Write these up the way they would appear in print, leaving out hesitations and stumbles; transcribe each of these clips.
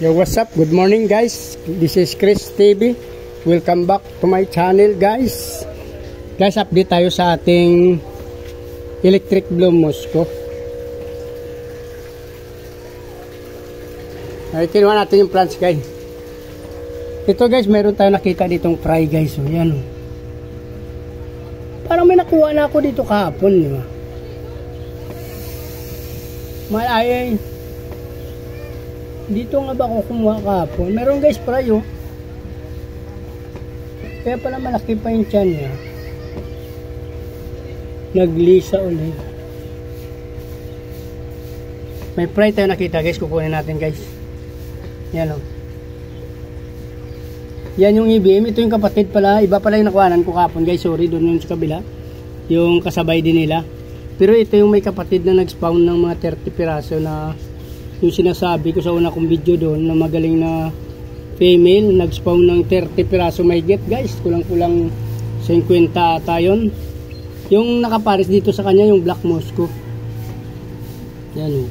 Yo, what's up? Good morning, guys. This is Chris TV. Welcome back to my channel, guys. Guys, update tayo sa ating electric bloom Mosco. Ay, kinuha natin yung plants, guys. Ito, guys, meron tayo nakita ditong fry, guys. So, yan. Parang may nakuha na ako dito kahapon, di ba? Malay. Dito nga ba ako kumuha kahapon? Meron, guys, fry, oh. Kaya pala malaki pa yung tiyan niya. Naglisa ulit. May fry tayo nakita, guys. Kukunin natin, guys. Yan, oh. Yan yung EBM. Ito yung kapatid pala. Iba pala yung nakuhanan ko kahapon, guys. Sorry, doon yung sa kabila. Yung kasabay din nila. Pero ito yung may kapatid na nag-spawn ng mga 30 piraso na yung sinasabi ko sa una kong video doon na magaling na female. Nag-spawn ng 30 piraso may get, guys. Kulang-kulang 50 ata yun. Yung nakapares dito sa kanya, yung Black Mosco. Yan, oh.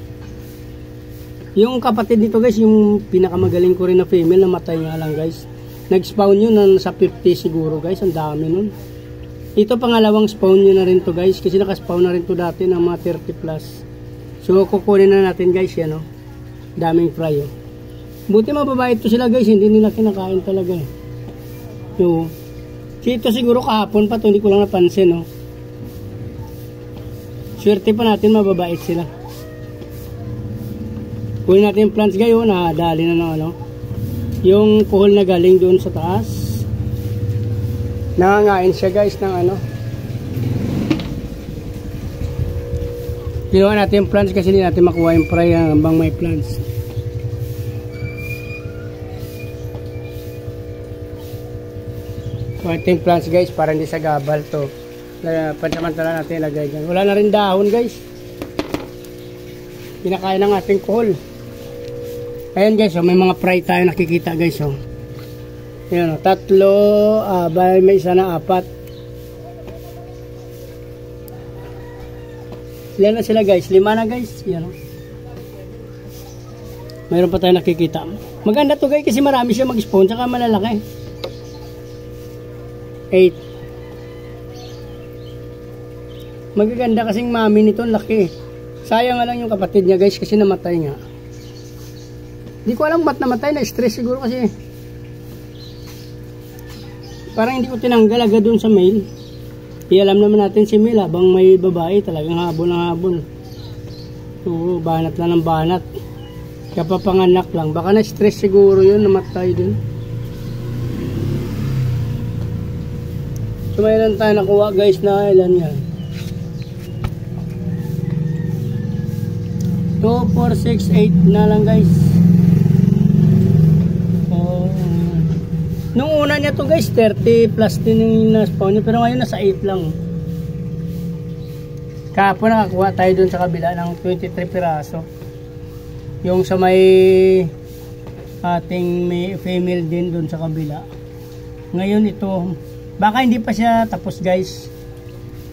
Yung kapatid nito, guys, yung pinakamagaling ko rin na female, namatay nga lang, guys. Nag-spawn yun na sa 50 siguro, guys. Ang dami nun. Ito pangalawang spawn nyo na rin to, guys. Kasi nakaspawn na rin to dati ng mga 30 plus. So kukunin na natin, guys, yan, oh. Daming fry, oh. Buti mababait to sila, guys. Hindi nila kinakain talaga, eh. So, ito siguro kahapon pa to. Hindi ko lang napansin, oh. Swerte pa natin mababait sila. Kunin natin yung plants, guys, oh. Nadali na ng ano. Yung kuhol na galing doon sa taas. Nangangain siya, guys, ng ano. Kinuha natin yung plants kasi hindi natin makuha yung fry hanggang may plants. Kuha natin yung plants, guys, para hindi sa gabal to. Pansamantala natin ilagay dyan. Wala na rin dahon, guys. Pinakain ng ating kuhol. Ayan, guys, oh, may mga fry tayo nakikita, guys, oh. Ayan, oh, tatlo, may isa na 4. Ilan na sila, guys? 5 na, guys. Ayan, oh. Mayroon pa tayo nakikita. Maganda to, guys, kasi marami siya mag-spawn, saka malalaki. 8. Magaganda kasing mami nito, laki. Sayang nga lang yung kapatid niya, guys, kasi namatay nga. Hindi ko alam ba't namatay, na stress siguro kasi parang hindi ko tinanggal agad dun sa mail. Alam naman natin si Mel, habang may babae talagang habol ng habol. So, banat lang ng banat. Kapapanganak lang, baka na stress siguro yun, namatay dun. So mayroon tayo nakuha, guys, na ilan yan, 2, 4, 6, 8 na lang, guys. Nung una niya to, guys, 30 plus din yung na-spawn niya, pero ngayon nasa 8 lang. Kahapon nakakuha tayo dun sa kabila ng 23 piraso. Yung sa may ating may female din dun sa kabila. Ngayon ito, baka hindi pa siya tapos, guys.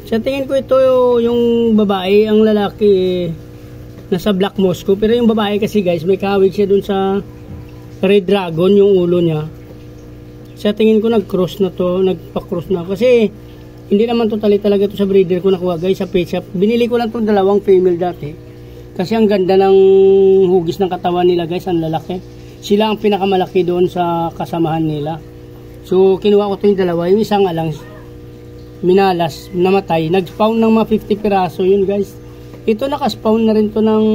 Sa tingin ko ito yung babae, ang lalaki nasa Black Mosco, pero yung babae kasi, guys, may kawig siya dun sa Red Dragon, yung ulo niya. Sa tingin ko nag-cross na to, nagpa-cross na kasi hindi naman totally talaga to sa breeder ko nakuha, guys, sa pet shop. Binili ko lang tong dalawang female dati kasi ang ganda ng hugis ng katawan nila, guys, ang lalaki. Sila ang pinakamalaki doon sa kasamahan nila. So kinuha ko to yung dalawa, yung isang lang minalas, namatay. Nag-spawn ng mga 50 piraso yun, guys. Ito nakaspawn na rin to ng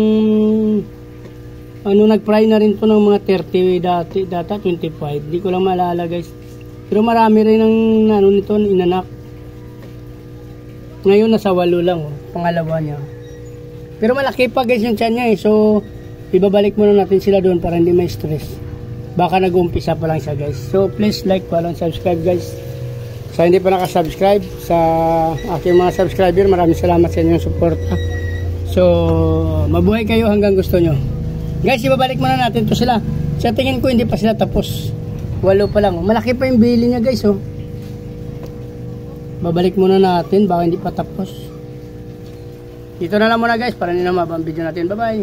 nag-fry na rin to ng mga 30 data 25. Hindi ko lang maalala, guys. Pero marami rin ang nito inanak. Ngayon nasa 8 lang, oh, pangalawa niya. Pero malaki pa, guys, yung tiyan niya, eh. So ibabalik muna natin sila doon para hindi may stress. Baka nag-uumpisa pa lang siya, guys. So please like, follow, and subscribe, guys. Sa hindi pa nakasubscribe, sa aking mga subscriber, maraming salamat sa inyong support. So mabuhay kayo hanggang gusto nyo. Guys, ibabalik muna natin to sila. Sa tingin ko hindi pa sila tapos. 8 pa lang. Malaki pa yung bili niya, guys, oh. Babalik muna natin, baka hindi pa tapos. Dito na lang muna, guys, para hindi na mabang video natin. Bye bye.